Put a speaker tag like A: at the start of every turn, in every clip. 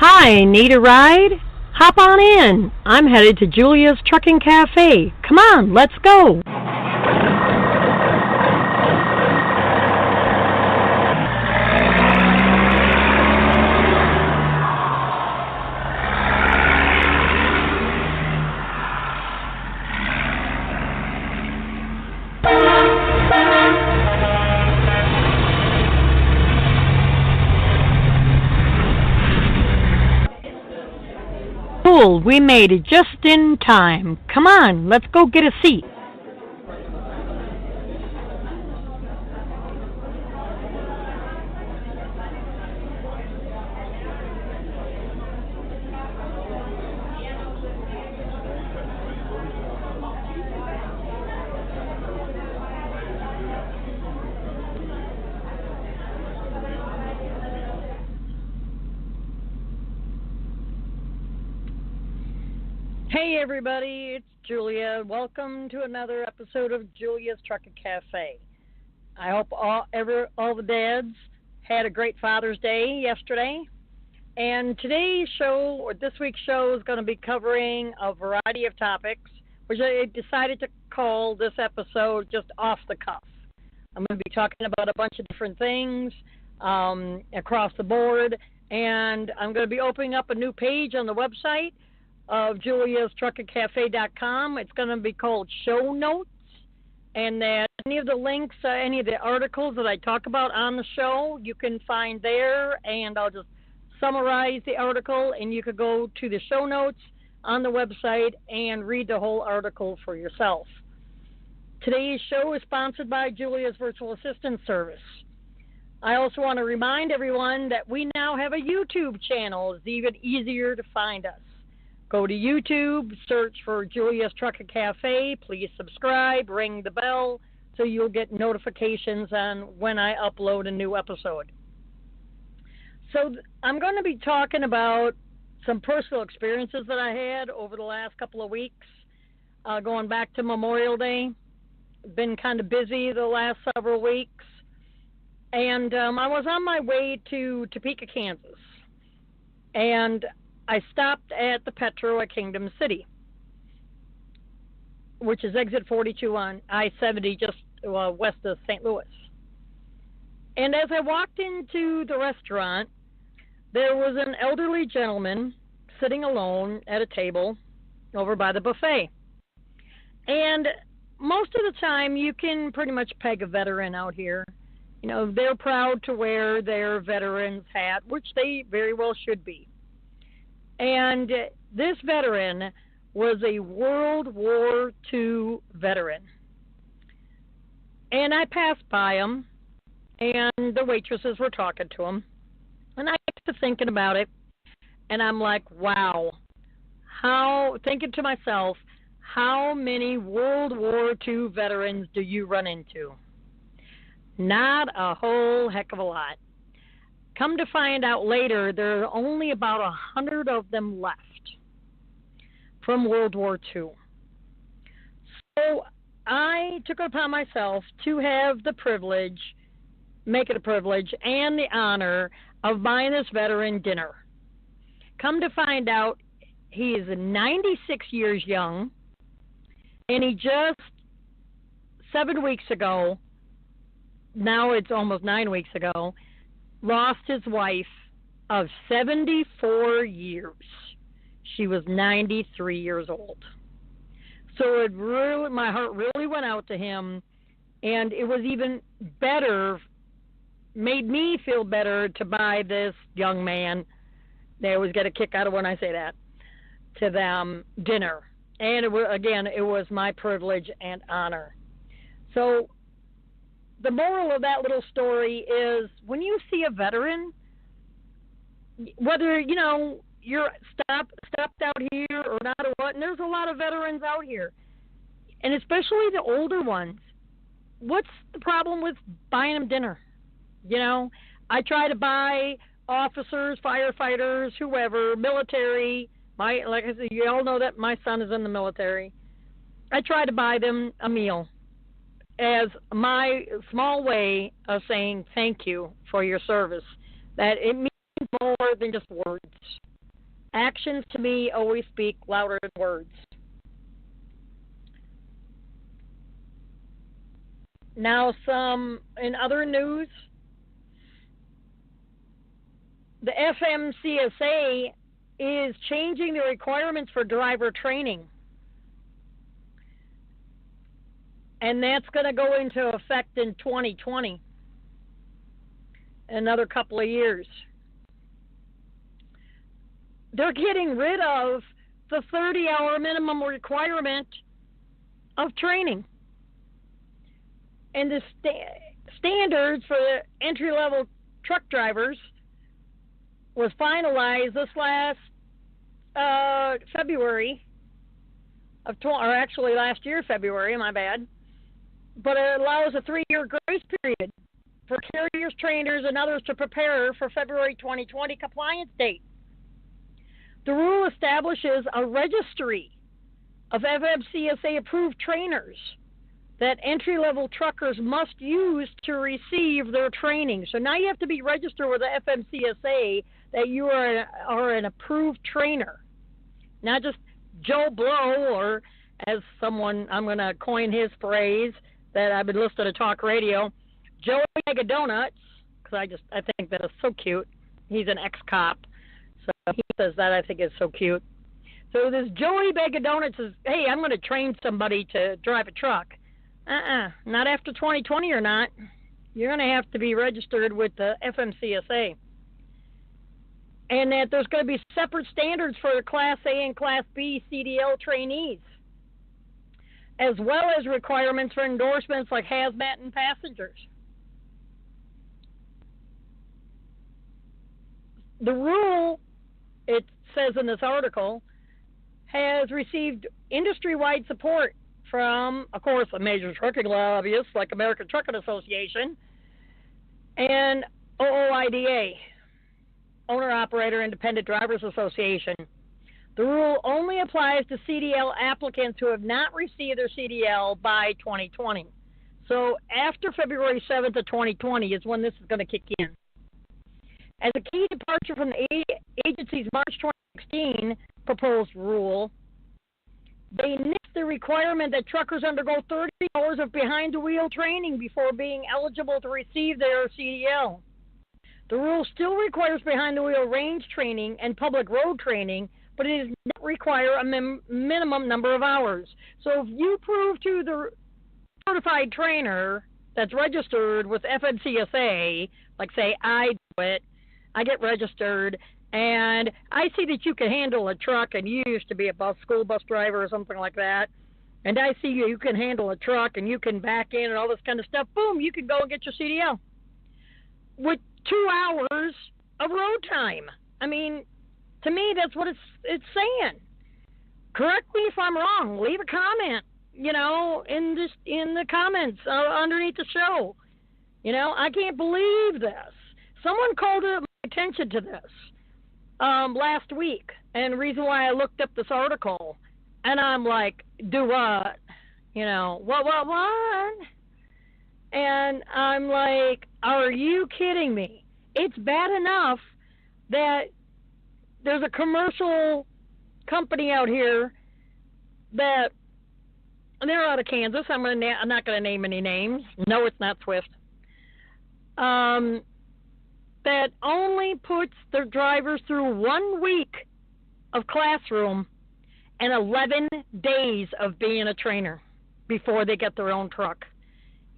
A: Hi, need a ride? Hop on in. I'm headed to Julia's Trucking Cafe. Come on, let's go. Cool, we made it just in time. Come on, let's go get a seat. Hey everybody, it's Julia. Welcome to another episode of Julia's Trucking Cafe. I hope all the dads had a great Father's Day yesterday. And today's show, or this week's show, is going to be covering a variety of topics, which I decided to call this episode just off the cuff. I'm going to be talking about a bunch of different things across the board, and I'm going to be opening up a new page on the website of juliastruckingcafe.com. It's going to be called Show Notes, and that any of the links, any of the articles that I talk about on the show, you can find there, and I'll just summarize the article, and you could go to the show notes on the website and read the whole article for yourself. Today's show is sponsored by Julia's Virtual Assistant Service. I also want to remind everyone that we now have a YouTube channel. It's even easier to find us. Go to YouTube, search for Julia's Trucking Cafe. Please subscribe, ring the bell, so you'll get notifications on when I upload a new episode. So I'm going to be talking about some personal experiences that I had over the last couple of weeks, going back to Memorial Day. Been kind of busy the last several weeks. And I was on my way to Topeka, Kansas. And I stopped at the Petro at Kingdom City, which is exit 42 on I-70, just west of St. Louis. And as I walked into the restaurant, there was an elderly gentleman sitting alone at a table over by the buffet. And most of the time, you can pretty much peg a veteran out here. You know, they're proud to wear their veteran's hat, which they very well should be. And this veteran was a World War II veteran. And I passed by him, and the waitresses were talking to him. And I got to thinking about it, and I'm like, wow. Thinking to myself, how many World War II veterans do you run into? Not a whole heck of a lot. Come to find out later, there are only about 100 of them left from World War II. So I took it upon myself to have the privilege, make it a privilege, and the honor of buying this veteran dinner. Come to find out, he is 96 years young, and he just 7 weeks ago, now it's almost 9 weeks ago, lost his wife of 74 years. She was 93 years old. So my heart really went out to him, and it was even better, made me feel better to buy this young man, they always get a kick out of when I say that, to them dinner. And it was my privilege and honor. So the moral of that little story is when you see a veteran, whether, you're stopped out here or not or what, and there's a lot of veterans out here, and especially the older ones, what's the problem with buying them dinner? I try to buy officers, firefighters, whoever, military. Like I said, you all know that my son is in the military. I try to buy them a meal as my small way of saying thank you for your service. That it means more than just words. Actions to me always speak louder than words. Now, some in other news, the FMCSA is changing the requirements for driver training. And that's going to go into effect in 2020, another couple of years. They're getting rid of the 30-hour minimum requirement of training. And the standards for the entry-level truck drivers was finalized this last February or actually last year February, my bad. But it allows a 3-year grace period for carriers, trainers, and others to prepare for February 2020 compliance date. The rule establishes a registry of FMCSA-approved trainers that entry-level truckers must use to receive their training. So now you have to be registered with the FMCSA that you are an approved trainer, not just Joe Blow, or as someone, I'm going to coin his phrase that I've been listening to talk radio, Joey Mega Donuts, because I think that is so cute. He's an ex-cop, so he says that I think is so cute. So this Joey Mega Donuts says, hey, I'm going to train somebody to drive a truck. Not after 2020 or not. You're going to have to be registered with the FMCSA. And that there's going to be separate standards for the Class A and Class B CDL trainees, as well as requirements for endorsements like hazmat and passengers. The rule, it says in this article, has received industry-wide support from, of course, a major trucking lobbyist like American Trucking Association and OOIDA, Owner-Operator Independent Drivers Association. The rule only applies to CDL applicants who have not received their CDL by 2020. So after February 7th of 2020 is when this is going to kick in. As a key departure from the agency's March 2016 proposed rule, they nixed the requirement that truckers undergo 30 hours of behind-the-wheel training before being eligible to receive their CDL. The rule still requires behind-the-wheel range training and public road training, but it does not require a minimum number of hours. So if you prove to the certified trainer that's registered with FMCSA, like say I do it, I get registered, and I see that you can handle a truck, and you used to be a school bus driver or something like that, and I see you can handle a truck, and you can back in and all this kind of stuff, boom, you can go and get your CDL with 2 hours of road time. I mean, to me, that's what it's saying. Correct me if I'm wrong. Leave a comment, in the comments underneath the show. I can't believe this. Someone called my attention to this last week, and the reason why I looked up this article, and I'm like, do what? What? And I'm like, are you kidding me? It's bad enough that there's a commercial company out here that, they're out of Kansas. I'm not going to name any names. No, it's not Swift. That only puts their drivers through 1 week of classroom and 11 days of being a trainer before they get their own truck.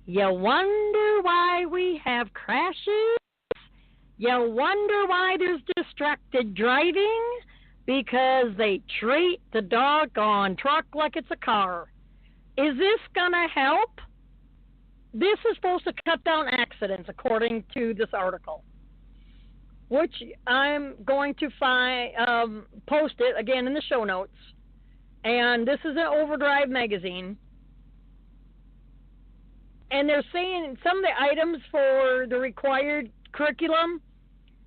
A: You wonder why we have crashes? You wonder why there's distracted driving? Because they treat the doggone truck like it's a car. Is this going to help? This is supposed to cut down accidents, according to this article, which I'm going to post it again in the show notes. And this is an Overdrive magazine. And they're saying some of the items for the required curriculum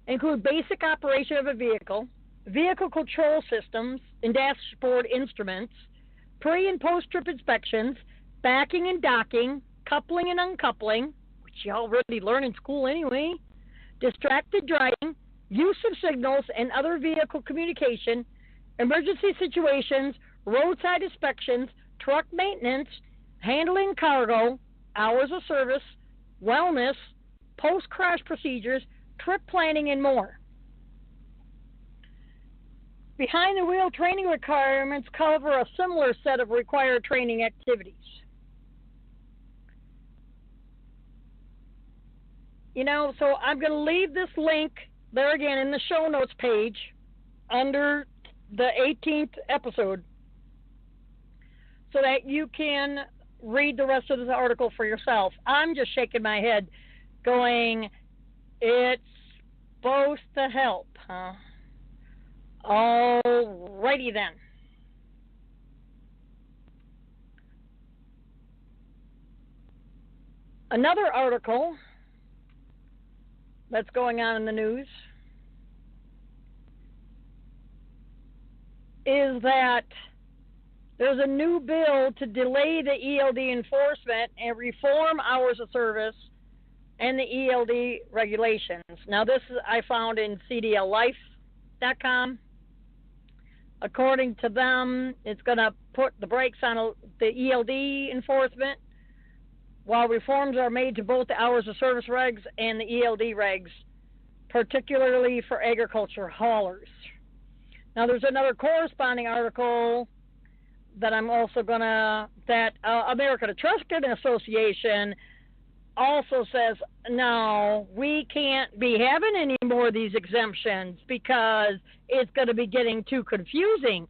A: include basic operation of a vehicle, vehicle control systems and dashboard instruments, pre- and post-trip inspections, backing and docking, coupling and uncoupling, which you already learn in school anyway, distracted driving, use of signals and other vehicle communication, emergency situations, roadside inspections, truck maintenance, handling cargo, hours of service, wellness, post-crash procedures, trip planning, and more. Behind the wheel training requirements cover a similar set of required training activities. So I'm going to leave this link there again in the show notes page under the 18th episode so that you can read the rest of this article for yourself. I'm just shaking my head going, it's supposed to help, huh? Alrighty then. Another article that's going on in the news is that there's a new bill to delay the ELD enforcement and reform hours of service and the ELD regulations. Now, this I found in CDLLife.com. According to them, it's going to put the brakes on the ELD enforcement while reforms are made to both the hours of service regs and the ELD regs, particularly for agriculture haulers. Now, there's another corresponding article that I'm also going to, that American Trucking Association also says, no, we can't be having any more of these exemptions because it's going to be getting too confusing.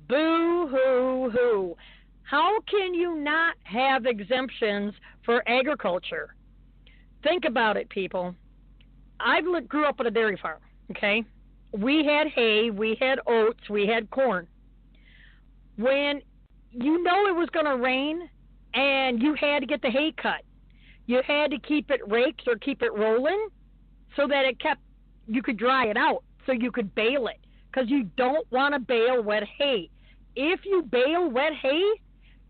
A: Boo-hoo-hoo. How can you not have exemptions for agriculture? Think about it, people. I grew up on a dairy farm, okay? We had hay, we had oats, we had corn. When you know it was going to rain and you had to get the hay cut, you had to keep it raked or keep it rolling so that you could dry it out so you could bale it, because you don't want to bale wet hay. If you bale wet hay,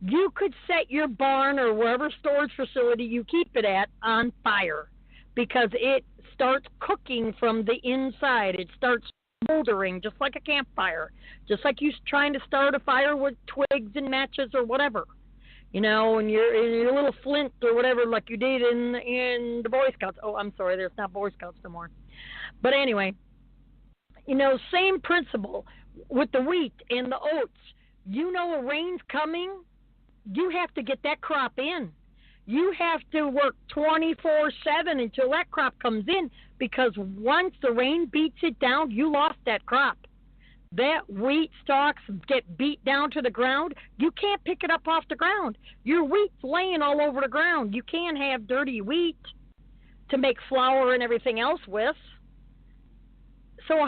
A: you could set your barn or wherever storage facility you keep it at on fire because it starts cooking from the inside. It starts smoldering just like a campfire, just like you trying to start a fire with twigs and matches or whatever, and your little flint or whatever, like you did in the Boy Scouts. Oh, I'm sorry, there's not Boy Scouts no more. But anyway, same principle with the wheat and the oats. A rain's coming. You have to get that crop in. You have to work 24/7 until that crop comes in, because once the rain beats it down, you lost that crop. That wheat stalks get beat down to the ground. You can't pick it up off the ground. Your wheat's laying all over the ground. You can't have dirty wheat to make flour and everything else with. So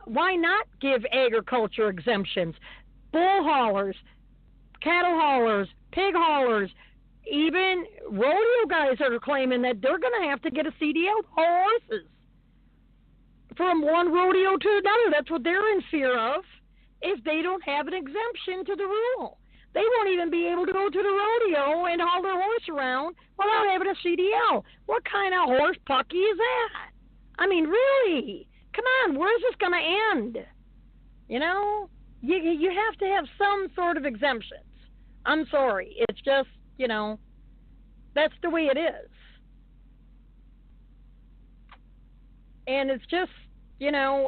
A: why not give agriculture exemptions? Bull haulers, cattle haulers, pig haulers, even rodeo guys are claiming that they're going to have to get a CDL horses from one rodeo to another. That's what they're in fear of, if they don't have an exemption to the rule. They won't even be able to go to the rodeo and haul their horse around without having a CDL. What kind of horse pucky is that? I mean, really? Come on, where's this going to end? You have to have some sort of exemptions. I'm sorry. It's just, that's the way it is. And it's just,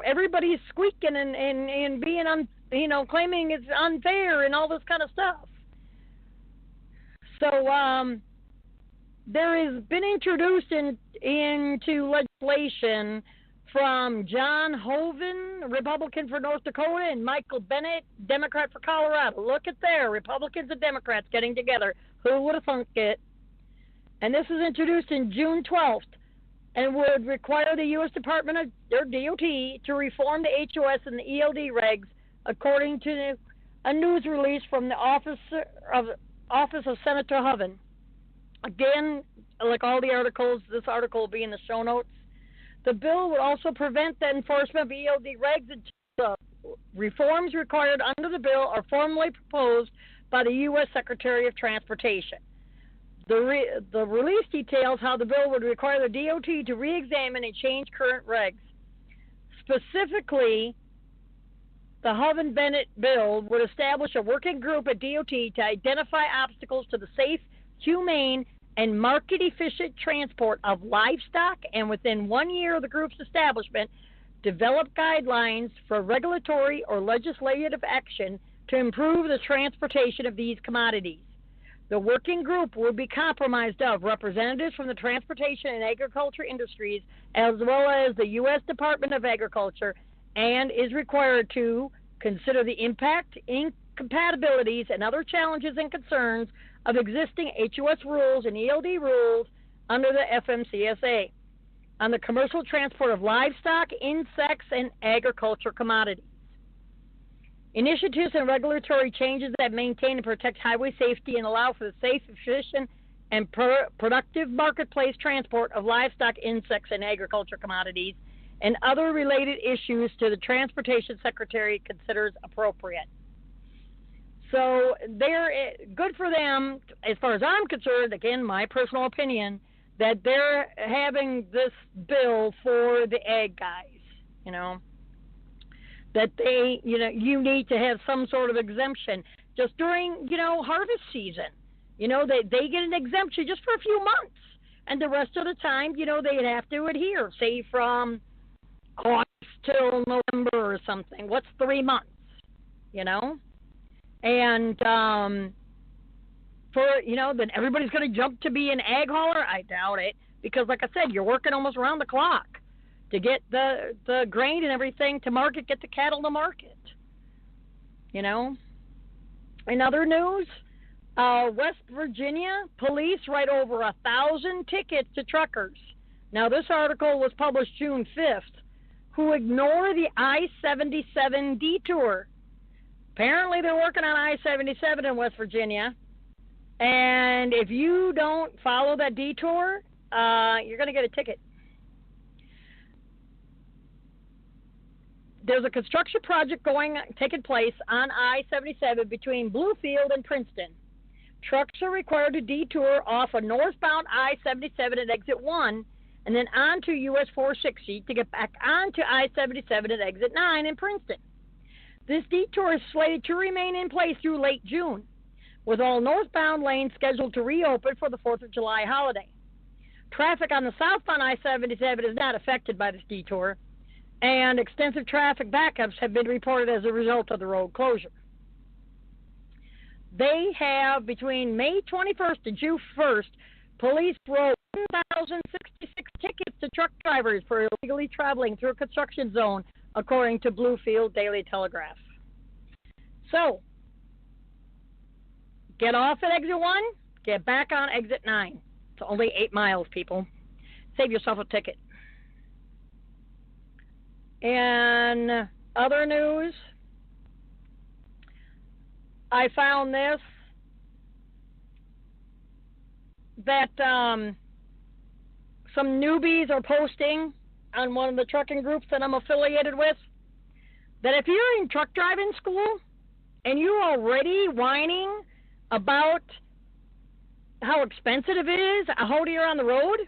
A: everybody's squeaking and being, claiming it's unfair and all this kind of stuff. So there has been introduced into legislation from John Hoeven, Republican for North Dakota, and Michael Bennet, Democrat for Colorado. Look at there, Republicans and Democrats getting together. Who would have thunk it? And this was introduced in June 12th and would require the U.S. Department of DOT to reform the HOS and the ELD regs, according to a news release from the office of Senator Hoeven. Again, like all the articles, this article will be in the show notes. The bill would also prevent the enforcement of ELD regs until the reforms required under the bill are formally proposed by the U.S. Secretary of Transportation. The release details how the bill would require the DOT to re-examine and change current regs. Specifically, the Hoeven-Bennett bill would establish a working group at DOT to identify obstacles to the safe, humane, and market-efficient transport of livestock, and within 1 year of the group's establishment, develop guidelines for regulatory or legislative action to improve the transportation of these commodities. The working group will be comprised of representatives from the transportation and agriculture industries, as well as the U.S. Department of Agriculture, and is required to consider the impact, incompatibilities, and other challenges and concerns of existing HOS rules and ELD rules under the FMCSA on the commercial transport of livestock, insects, and agriculture commodities. Initiatives and regulatory changes that maintain and protect highway safety and allow for the safe, efficient, and productive marketplace transport of livestock, insects, and agriculture commodities, and other related issues to the Transportation Secretary considers appropriate. So they're good for them, as far as I'm concerned, again, my personal opinion, that they're having this bill for the ag guys, that they, you need to have some sort of exemption just during, harvest season. They get an exemption just for a few months. And the rest of the time, they'd have to adhere, say from August till November or something. What's 3 months, And then everybody's going to jump to be an ag hauler? I doubt it. Because, like I said, you're working almost around the clock to get the grain and everything to market, get the cattle to market. In other news, West Virginia police write over 1,000 tickets to truckers. Now, this article was published June 5th, who ignore the I-77 detour. Apparently, they're working on I-77 in West Virginia. And if you don't follow that detour, you're going to get a ticket. There's a construction project taking place on I-77 between Bluefield and Princeton. Trucks are required to detour off a northbound I-77 at exit 1 and then onto US 460 to get back onto I-77 at exit 9 in Princeton. This detour is slated to remain in place through late June, with all northbound lanes scheduled to reopen for the 4th of July holiday. Traffic on the southbound I-77 is not affected by this detour, and extensive traffic backups have been reported as a result of the road closure. They have, between May 21st and June 1st, police wrote 1,066 tickets to truck drivers for illegally traveling through a construction zone, according to Bluefield Daily Telegraph. So, get off at exit 1, get back on exit 9. It's only 8 miles, people. Save yourself a ticket. In other news, I found this, that some newbies are posting on one of the trucking groups that I'm affiliated with, that if you're in truck driving school and you're already whining about how expensive it is out here on the road,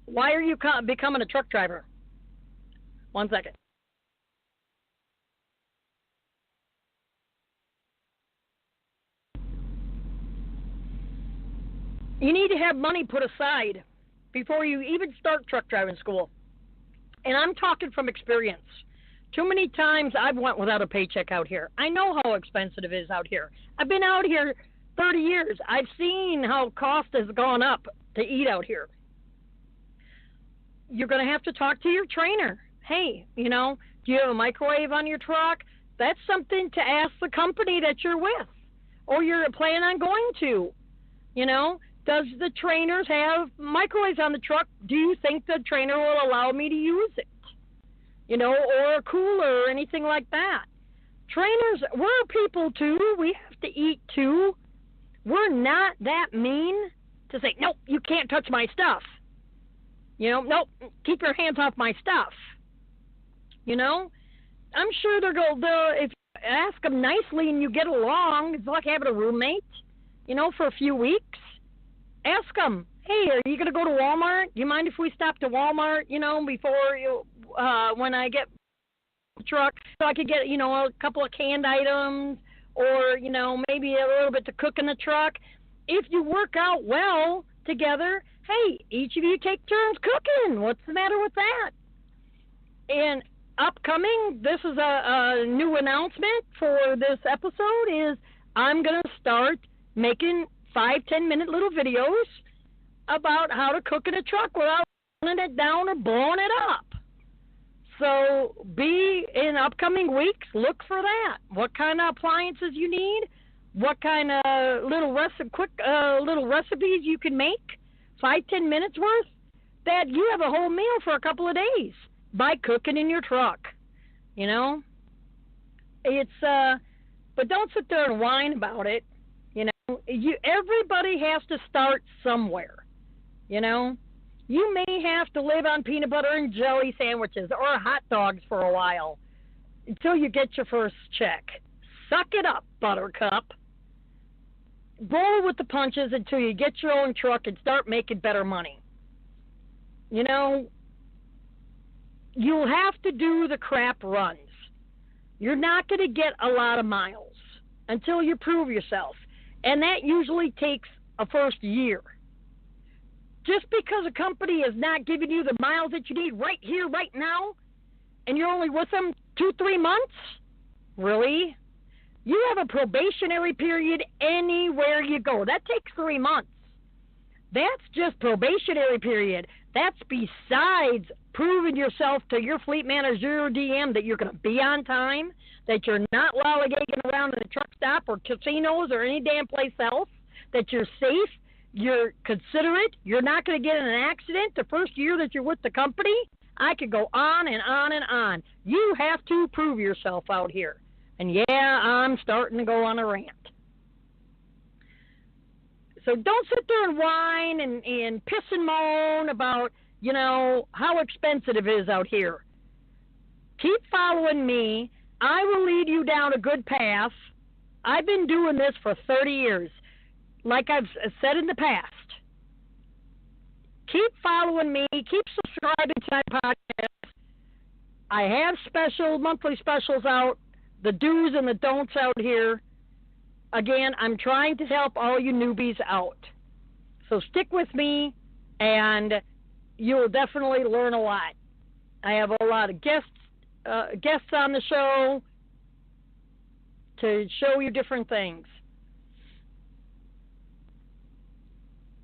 A: why are you becoming a truck driver? 1 second. You need to have money put aside before you even start truck driving school. And I'm talking from experience. Too many times I've went without a paycheck out here. I know how expensive it is out here. I've been out here 30 years. I've seen how cost has gone up to eat out here. You're going to have to talk to your trainer. Hey, do you have a microwave on your truck? That's something to ask the company that you're with, or you're planning on going to. Does the trainers have microwaves on the truck? Do you think the trainer will allow me to use it? Or a cooler or anything like that. Trainers, we're people too. We have to eat too. We're not that mean to say, nope, you can't touch my stuff. Nope, keep your hands off my stuff. I'm sure if you ask them nicely and you get along, it's like having a roommate, for a few weeks. Ask them, hey, are you going to go to Walmart? Do you mind if we stop to Walmart, before when I get the truck, so I could get, a couple of canned items or, maybe a little bit to cook in the truck. If you work out well together, hey, each of you take turns cooking. What's the matter with that? And upcoming, this is a new announcement for this episode, is I'm going to start making 5-10 minute little videos about how to cook in a truck without burning it down or blowing it up. So be in upcoming weeks, look for that. What kind of appliances you need, what kind of quick little recipes you can make, 5-10 minutes worth, that you have a whole meal for a couple of days by cooking in your truck. It's but don't sit there and whine about it. Everybody has to start somewhere. You may have to live on peanut butter and jelly sandwiches or hot dogs for a while until you get your first check. Suck it up, Buttercup. Roll with the punches until you get your own truck and start making better money. You'll have to do the crap runs. You're not going to get a lot of miles until you prove yourself. And that usually takes a first year. Just because a company is not giving you the miles that you need right here, right now, and you're only with them 2-3 months? Really? You have a probationary period anywhere you go. That takes 3 months. That's just probationary period. That's besides proving yourself to your fleet manager, your DM, that you're going to be on time, that you're not lollygagging around in a truck stop or casinos or any damn place else, that you're safe, you're considerate, you're not going to get in an accident the first year that you're with the company. I could go on and on and on. You have to prove yourself out here. And yeah, I'm starting to go on a rant. So don't sit there and whine and piss and moan about, how expensive it is out here. Keep following me. I will lead you down a good path. I've been doing this for 30 years. Like I've said in the past. Keep following me. Keep subscribing to my podcast. I have monthly specials out, the do's and the don'ts out here. Again, I'm trying to help all you newbies out. So stick with me, and you'll definitely learn a lot. I have a lot of guests on the show to show you different things.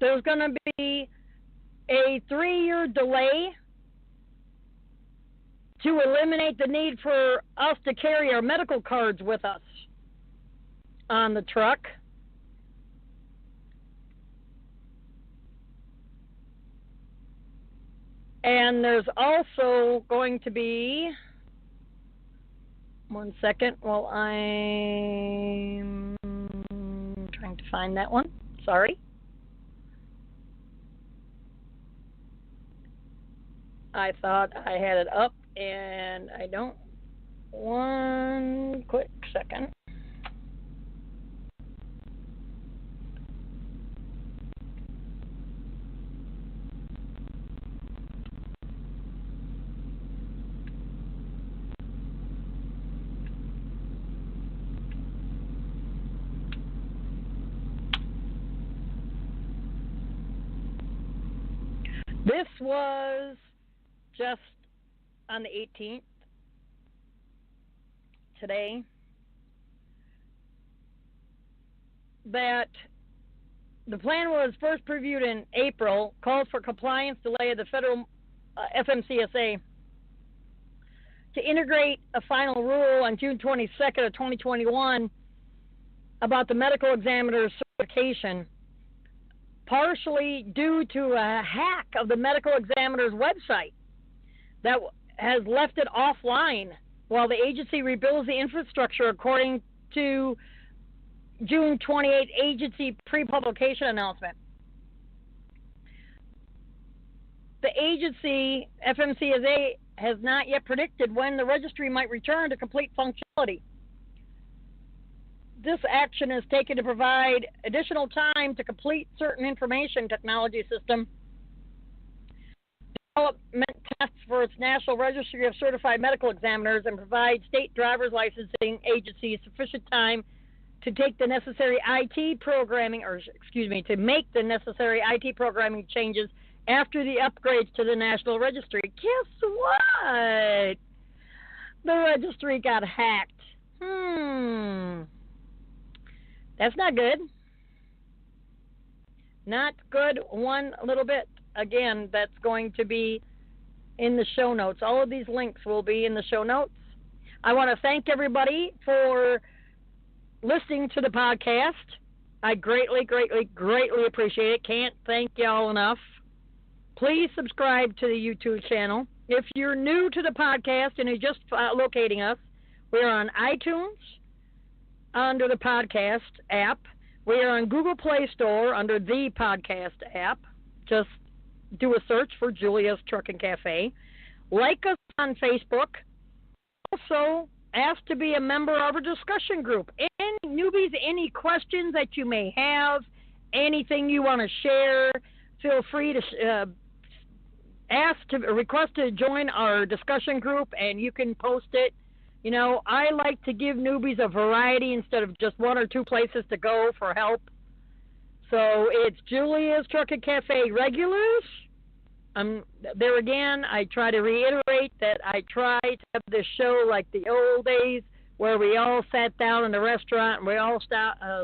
A: There's going to be a 3-year delay to eliminate the need for us to carry our medical cards with us on the truck. And there's also going to be, one second while I'm trying to find that one. Sorry. I thought I had it up, and I don't. One quick second. This was just on the 18th, today, that the plan was first previewed in April, called for compliance delay of the federal FMCSA to integrate a final rule on June 22nd of 2021 about the medical examiner's certification, partially due to a hack of the medical examiner's website that has left it offline while the agency rebuilds the infrastructure, according to June 28 agency pre-publication announcement. The agency, FMCSA, has not yet predicted when the registry might return to complete functionality. this action is taken to provide additional time to complete certain information technology system development tests for its National Registry of Certified Medical Examiners and provide state driver's licensing agencies sufficient time to take the necessary IT programming, to make the necessary IT programming changes after the upgrades to the National Registry. Guess what? The registry got hacked. That's not good. Not good one little bit. Again, that's going to be in the show notes. All of these links will be in the show notes. I want to thank everybody for listening to the podcast. I greatly, greatly, greatly appreciate it. Can't thank y'all enough. Please subscribe to the YouTube channel. If you're new to the podcast and you're just locating us, we're on iTunes under the podcast app. We are on Google Play Store under the podcast app. Just do a search for Julia's Trucking Cafe. Like us on Facebook. Also, ask to be a member of a discussion group. Any newbies, any questions that you may have, anything you want to share, feel free to request to join our discussion group, and you can post it. You know, I like to give newbies a variety instead of just one or two places to go for help. So it's Julia's Trucking Cafe regulars. There again, I try to reiterate that I try to have this show like the old days where we all sat down in the restaurant and we all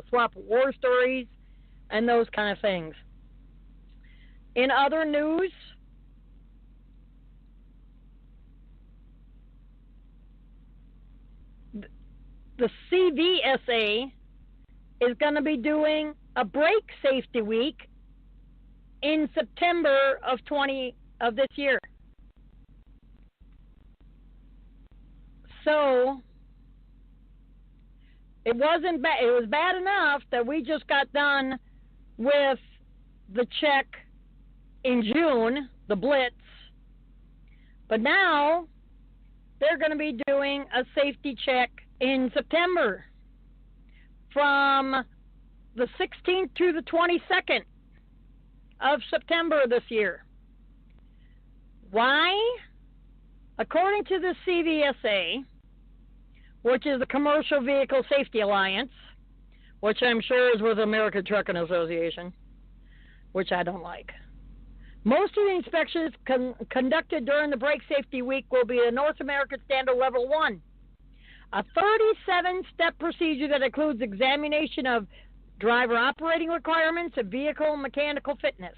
A: swap war stories and those kind of things. In other news, the CVSA is going to be doing a brake safety week in September of this year. So it wasn't bad. It was bad enough that we just got done with the check in June, the Blitz, but now they're going to be doing a safety check in September from the 16th to the 22nd of September this year. Why? According to the CVSA, which is the Commercial Vehicle Safety Alliance, which I'm sure is with the American Trucking Association, which I don't like. Most of the inspections conducted during the Brake Safety Week will be the North American Standard Level 1, a 37-step procedure that includes examination of driver operating requirements and vehicle mechanical fitness.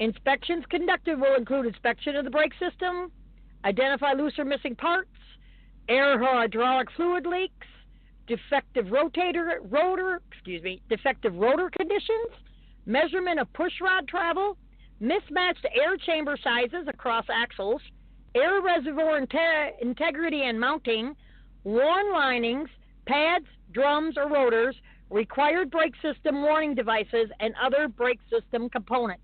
A: Inspections conducted will include inspection of the brake system, identify loose or missing parts, air or hydraulic fluid leaks, defective rotor conditions, measurement of push rod travel, mismatched air chamber sizes across axles, air reservoir integrity and mounting, worn linings, pads, drums, or rotors, required brake system warning devices, and other brake system components.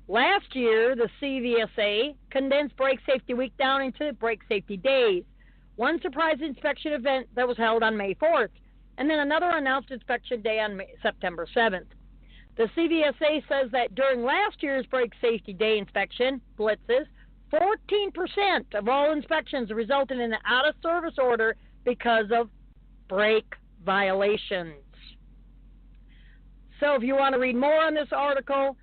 A: Last year, the CVSA condensed Brake Safety Week down into Brake Safety Days, one surprise inspection event that was held on May 4th, and then another announced inspection day on September 7th. The CVSA says that during last year's Brake Safety Day inspection, blitzes, 14% of all inspections resulted in an out-of-service order because of brake violations. So if you want to read more on this article,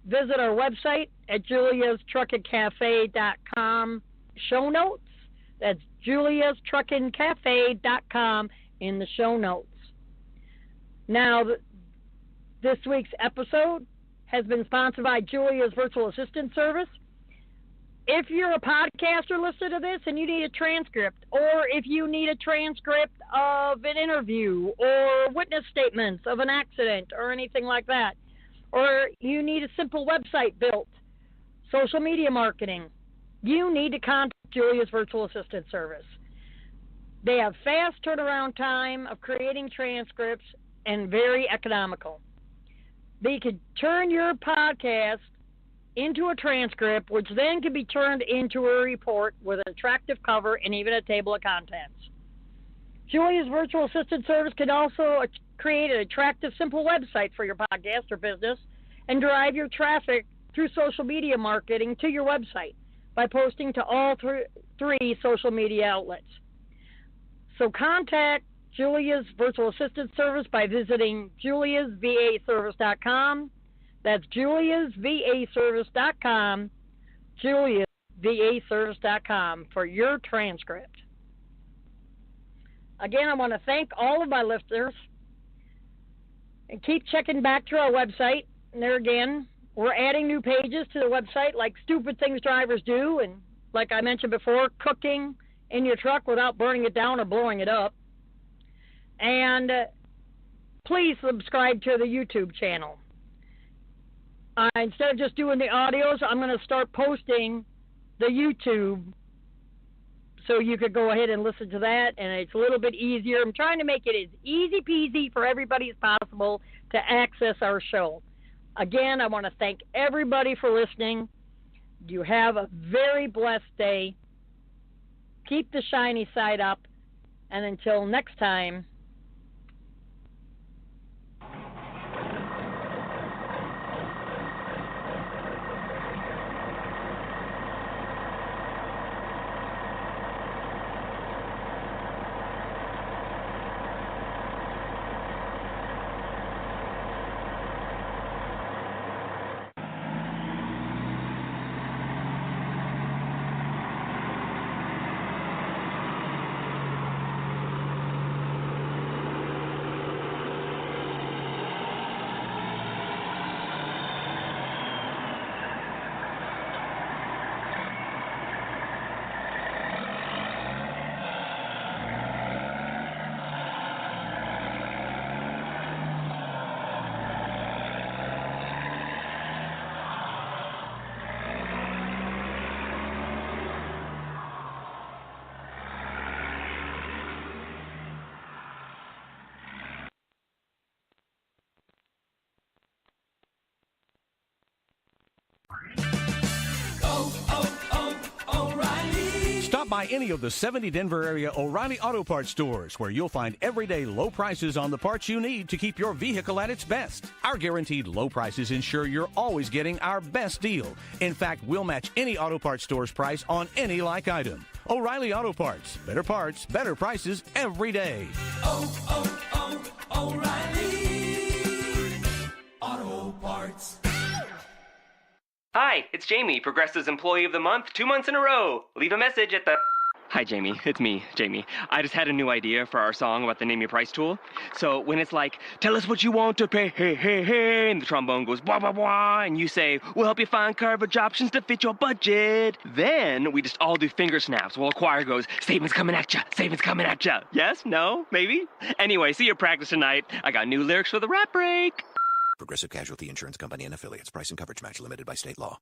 A: visit our website at juliastruckingcafe.com show notes. That's juliastruckingcafe.com in the show notes. Now, this week's episode has been sponsored by Julia's Virtual Assistant Service. If you're a podcaster listening to this and you need a transcript, or if you need a transcript of an interview or witness statements of an accident or anything like that, or you need a simple website built, social media marketing, you need to contact Julia's Virtual Assistant Service. They have fast turnaround time of creating transcripts and very economical. They could turn your podcast into a transcript, which then can be turned into a report with an attractive cover and even a table of contents. Julia's virtual assistant service can also create an attractive, simple website for your podcast or business and drive your traffic through social media marketing to your website by posting to all three social media outlets. So contact Julia's virtual assistant service by visiting juliasvaservice.com. That's juliasvaservice.com, juliasvaservice.com for your transcript. Again, I want to thank all of my listeners and keep checking back to our website. And there again, we're adding new pages to the website like stupid things drivers do, and like I mentioned before, cooking in your truck without burning it down or blowing it up. And please subscribe to the YouTube channel. Instead of just doing the audios, I'm going to start posting the YouTube so you could go ahead and listen to that, and it's a little bit easier. I'm trying to make it as easy peasy for everybody as possible to access our show. Again, I want to thank everybody for listening. You have a very blessed day. Keep the shiny side up, and until next time,
B: Stop by any of the 70 Denver area O'Reilly Auto Parts stores where you'll find everyday low prices on the parts you need to keep your vehicle at its best. Our guaranteed low prices ensure you're always getting our best deal. In fact, we'll match any auto parts store's price on any like item. O'Reilly Auto Parts. Better parts, better prices every day.
C: O'Reilly Auto Parts.
D: Hi, it's Jamie, Progressive's Employee of the Month, 2 months in a row. Leave a message at the... Hi, Jamie. It's me, Jamie. I just had a new idea for our song about the Name Your Price tool. So when it's like, tell us what you want to pay, hey, hey, hey, and the trombone goes, blah, blah, blah, and you say, we'll help you find coverage options to fit your budget. Then we just all do finger snaps while a choir goes, savings coming at ya, savings coming at ya. Yes? No? Maybe? Anyway, see your practice tonight. I got new lyrics for the rap break.
E: Progressive Casualty Insurance Company and Affiliates. Price and coverage match limited by state law.